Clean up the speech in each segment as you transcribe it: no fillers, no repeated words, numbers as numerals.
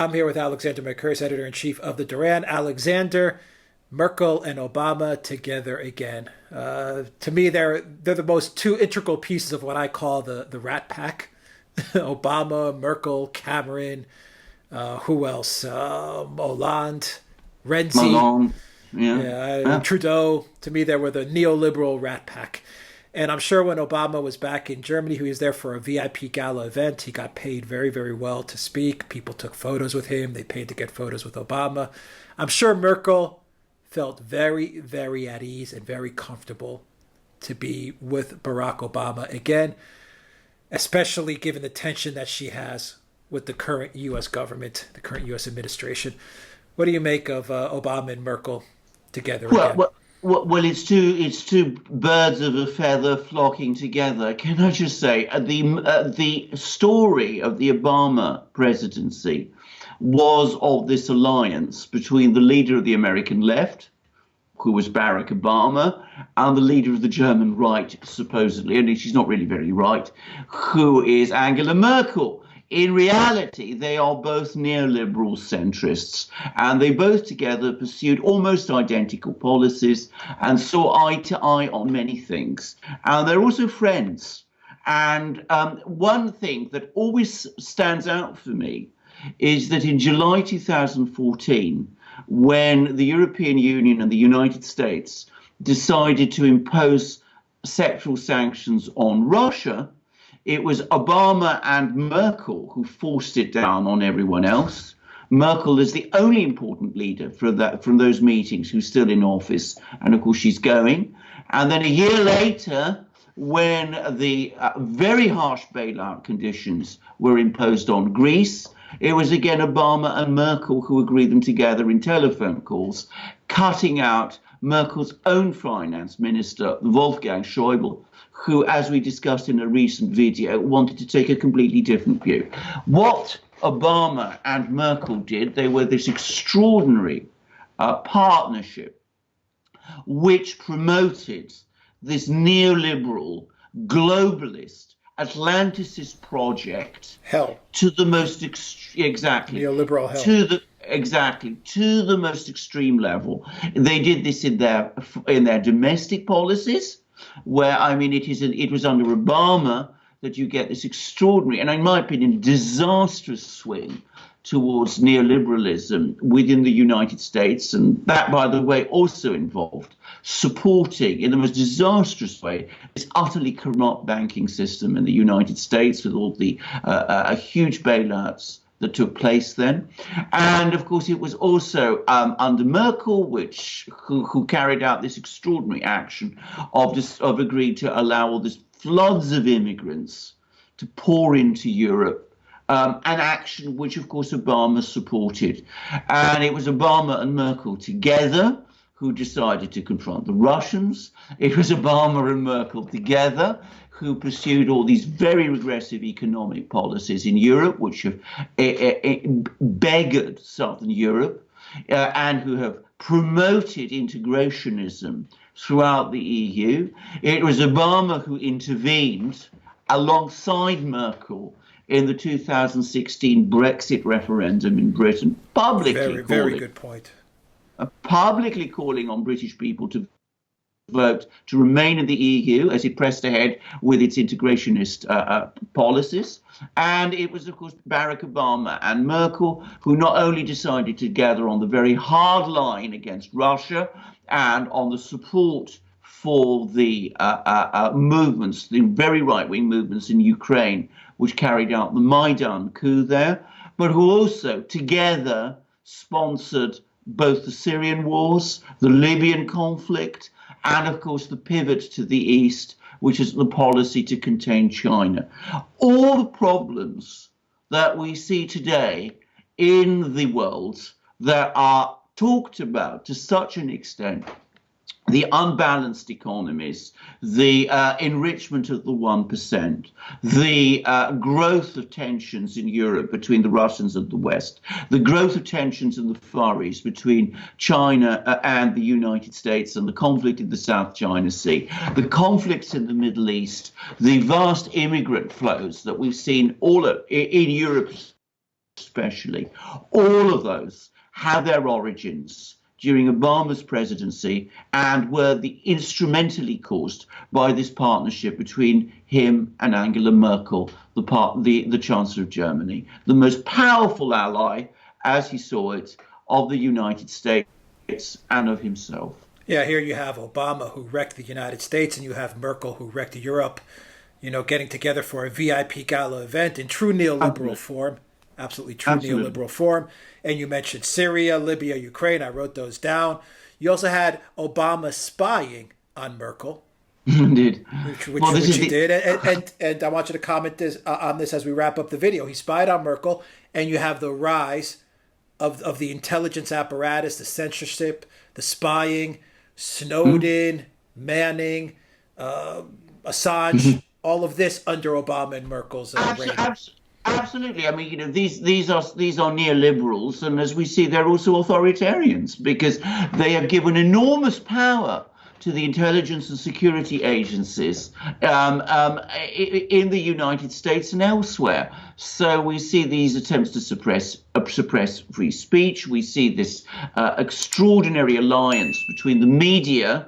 I'm here with Alexander Mercouris, editor-in-chief of the Duran. Alexander, Merkel and Obama together again. To me, they're the most two integral pieces of what I call the Rat Pack. Obama, Merkel, Cameron, who else? Hollande, Renzi, Malone, yeah. Trudeau. To me, they were the neoliberal Rat Pack. And I'm sure when Obama was back in Germany, he was there for a VIP gala event. He got paid very, very well to speak. People took photos with him. They paid to get photos with Obama. I'm sure Merkel felt very, very at ease and very comfortable to be with Barack Obama again, especially given the tension that she has with the current U.S. government, the current U.S. administration. What do you make of Obama and Merkel together again? Well, it's two birds of a feather flocking together. Can I just say the story of the Obama presidency was of this alliance between the leader of the American left, who was Barack Obama, and the leader of the German right, supposedly, and she's not really very right, who is Angela Merkel. In reality, they are both neoliberal centrists, and they both together pursued almost identical policies and saw eye to eye on many things. And they're also friends. And one thing that always stands out for me is that in July 2014, when the European Union and the United States decided to impose sectoral sanctions on Russia, it was Obama and Merkel who forced it down on everyone else. Merkel is the only important leader from those meetings who's still in office, and of course she's going. And then a year later, when the very harsh bailout conditions were imposed on Greece, it was again Obama and Merkel who agreed them together in telephone calls, cutting out Merkel's own finance minister, Wolfgang Schäuble, who, as we discussed in a recent video, wanted to take a completely different view. What Obama and Merkel did, they were this extraordinary partnership which promoted this neoliberal, globalist, Atlanticist project to the most neoliberal hell. To the most extreme level. They did this in their domestic policies, where, I mean, it was under Obama that you get this extraordinary, and in my opinion, disastrous swing towards neoliberalism within the United States. And that, by the way, also involved supporting, in the most disastrous way, this utterly corrupt banking system in the United States with all the huge bailouts that took place then. And of course, it was also under Merkel, who carried out this extraordinary action of agreeing to allow all these floods of immigrants to pour into Europe, an action which, of course, Obama supported. And it was Obama and Merkel together who decided to confront the Russians. It was Obama and Merkel together who pursued all these very regressive economic policies in Europe, which have beggared Southern Europe, and who have promoted integrationism throughout the EU. It was Obama who intervened alongside Merkel in the 2016 Brexit referendum in Britain, Very good point. Publicly calling on British people to vote to remain in the EU as it pressed ahead with its integrationist policies. And it was, of course, Barack Obama and Merkel who not only decided to gather on the very hard line against Russia and on the support for the movements, the very right-wing movements in Ukraine, which carried out the Maidan coup there, but who also together sponsored both the Syrian wars, the Libyan conflict, and, of course, the pivot to the east, which is the policy to contain China. All the problems that we see today in the world that are talked about to such an extent, the unbalanced economies, the enrichment of the 1%, the growth of tensions in Europe between the Russians and the West, the growth of tensions in the Far East between China and the United States, and the conflict in the South China Sea, the conflicts in the Middle East, the vast immigrant flows that we've seen all in Europe especially, all of those have their origins during Obama's presidency and were instrumentally caused by this partnership between him and Angela Merkel, the Chancellor of Germany, the most powerful ally, as he saw it, of the United States and of himself. Yeah, here you have Obama, who wrecked the United States, and you have Merkel, who wrecked Europe, getting together for a VIP gala event in true neoliberal form. Absolutely true neoliberal form. And you mentioned Syria, Libya, Ukraine. I wrote those down. You also had Obama spying on Merkel. Indeed. Which he did. And I want you to comment on this as we wrap up the video. He spied on Merkel, and you have the rise of the intelligence apparatus, the censorship, the spying, Snowden, Manning, Assange, all of this under Obama and Merkel's reign. Absolutely. I mean, these are neoliberals, and as we see, they're also authoritarians because they have given enormous power to the intelligence and security agencies in the United States and elsewhere. So we see these attempts to suppress free speech. We see this extraordinary alliance between the media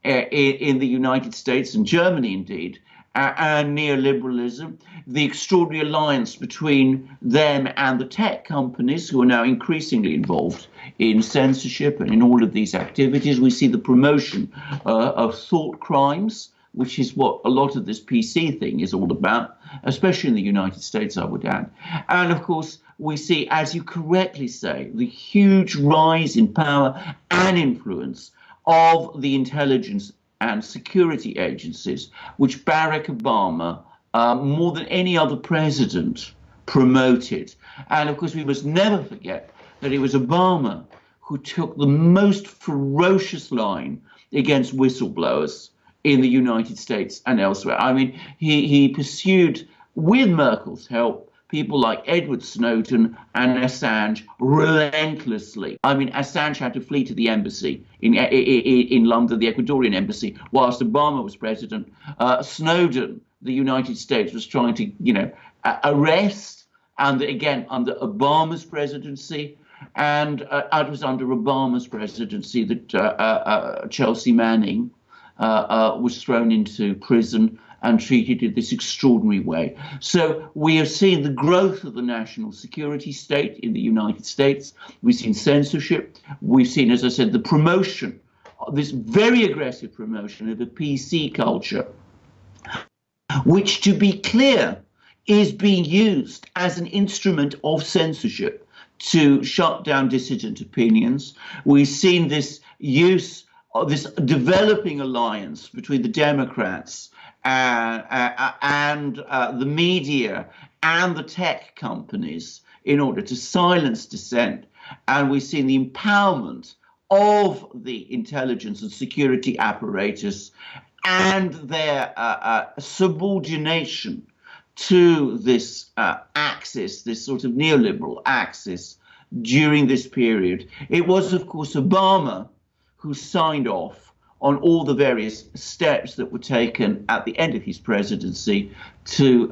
in the United States and Germany, indeed, and neoliberalism, the extraordinary alliance between them and the tech companies who are now increasingly involved in censorship and in all of these activities. We see the promotion of thought crimes, which is what a lot of this PC thing is all about, especially in the United States, I would add. And of course, we see, as you correctly say, the huge rise in power and influence of the intelligence and security agencies, which Barack Obama, more than any other president, promoted. And of course, we must never forget that it was Obama who took the most ferocious line against whistleblowers in the United States and elsewhere. I mean, he pursued, with Merkel's help, people like Edward Snowden and Assange relentlessly. I mean, Assange had to flee to the embassy in London, the Ecuadorian embassy, whilst Obama was president. Snowden, the United States, was trying to, arrest, and again, under Obama's presidency. And it was under Obama's presidency that Chelsea Manning was thrown into prison and treated in this extraordinary way. So we have seen the growth of the national security state in the United States. We've seen censorship. We've seen, as I said, the promotion, this very aggressive promotion of the PC culture, which, to be clear, is being used as an instrument of censorship to shut down dissident opinions. We've seen this use of this developing alliance between the Democrats and the media and the tech companies in order to silence dissent. And we've seen the empowerment of the intelligence and security apparatus and their subordination to this axis, this sort of neoliberal axis during this period. It was, of course, Obama who signed off on all the various steps that were taken at the end of his presidency to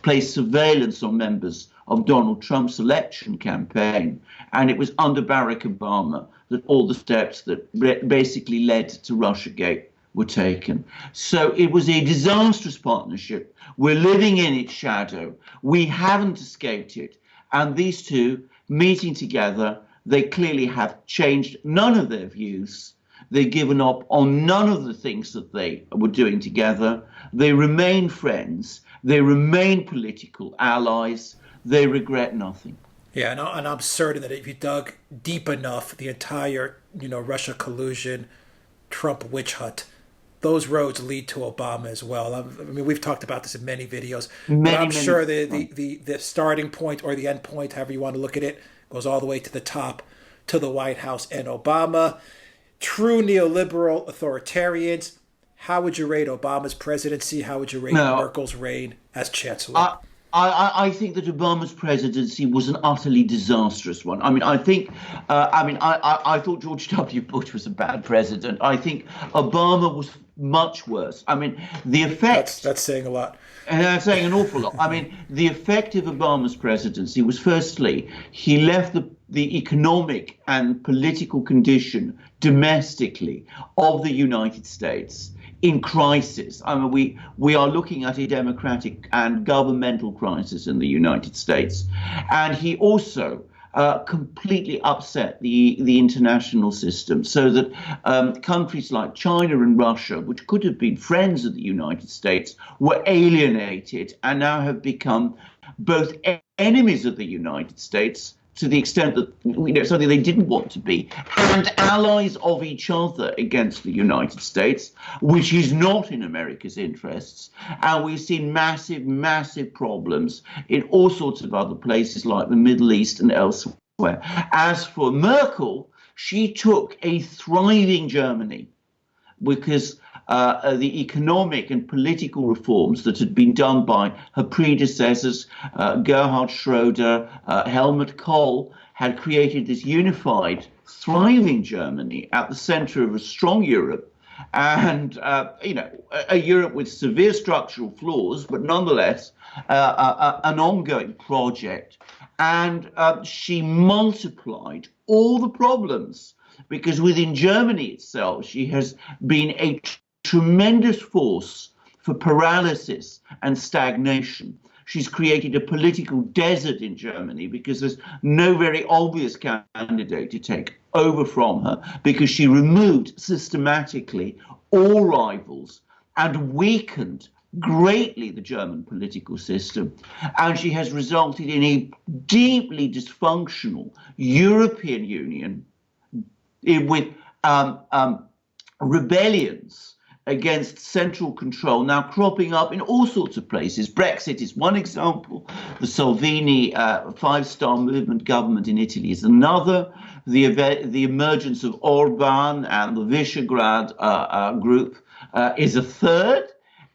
place surveillance on members of Donald Trump's election campaign. And it was under Barack Obama that all the steps that basically led to Russiagate were taken. So it was a disastrous partnership. We're living in its shadow. We haven't escaped it. And these two meeting together, they clearly have changed none of their views. They've given up on none of the things that they were doing together. They remain friends. They remain political allies. They regret nothing. Yeah, and I'm certain that if you dug deep enough, the entire, Russia collusion, Trump witch hunt, those roads lead to Obama as well. I mean, we've talked about this in many videos. But I'm sure the starting point or the end point, however you want to look at it, goes all the way to the top, to the White House and Obama. True neoliberal authoritarians. How would you rate Obama's presidency? How would you rate Merkel's reign as chancellor? I think that Obama's presidency was an utterly disastrous one. I mean, I thought George W. Bush was a bad president. I think Obama was much worse. I mean, the effect. That's saying a lot. And I'm saying an awful lot. I mean, the effect of Obama's presidency was, firstly, he left the economic and political condition domestically of the United States in crisis. I mean, we are looking at a democratic and governmental crisis in the United States. And he also completely upset the international system, so that countries like China and Russia, which could have been friends of the United States, were alienated and now have become both enemies of the United States, to the extent that something they didn't want to be, and allies of each other against the United States, which is not in America's interests. And we've seen massive, massive problems in all sorts of other places like the Middle East and elsewhere. As for Merkel, she took a thriving Germany because the economic and political reforms that had been done by her predecessors, Gerhard Schroeder, Helmut Kohl, had created this unified, thriving Germany at the center of a strong Europe, and a Europe with severe structural flaws, but nonetheless an ongoing project. And she multiplied all the problems, because within Germany itself, she has been a tremendous force for paralysis and stagnation. She's created a political desert in Germany because there's no very obvious candidate to take over from her, because she removed systematically all rivals and weakened greatly the German political system. And she has resulted in a deeply dysfunctional European Union with rebellions against central control now cropping up in all sorts of places. Brexit is one example. The Salvini five-star movement government in Italy is another. The emergence of Orban and the Visegrad group is a third.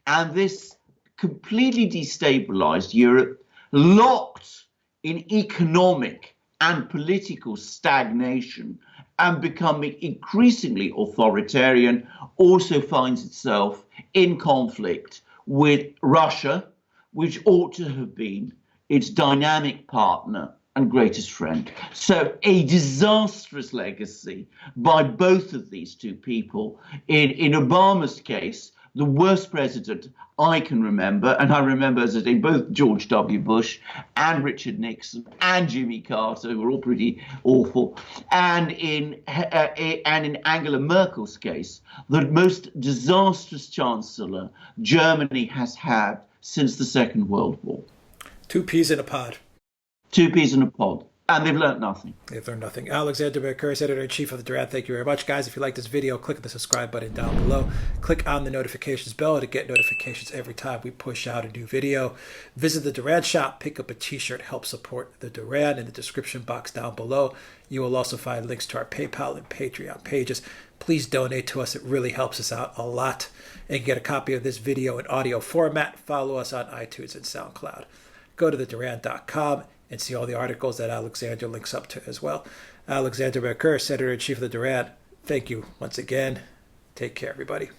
And this completely destabilized Europe, locked in economic and political stagnation, and becoming increasingly authoritarian, also finds itself in conflict with Russia, which ought to have been its dynamic partner and greatest friend. So a disastrous legacy by both of these two people. In Obama's case, the worst president I can remember, and I remember, as I say, both George W. Bush and Richard Nixon and Jimmy Carter, who were all pretty awful, and in Angela Merkel's case, the most disastrous chancellor Germany has had since the Second World War. Two peas in a pod. Two peas in a pod. And they've learned nothing. They've learned nothing. Alexander Mercouris, editor-in-chief of the Duran. Thank you very much, guys. If you like this video, click the subscribe button down below. Click on the notifications bell to get notifications every time we push out a new video. Visit the Duran shop, pick up a t-shirt, help support the Duran in the description box down below. You will also find links to our PayPal and Patreon pages. Please donate to us. It really helps us out a lot. And get a copy of this video in audio format. Follow us on iTunes and SoundCloud. Go to theduran.com and see all the articles that Alexander links up to as well. Alexander Mercouris, editor-in-chief of the Duran. Thank you once again. Take care, everybody.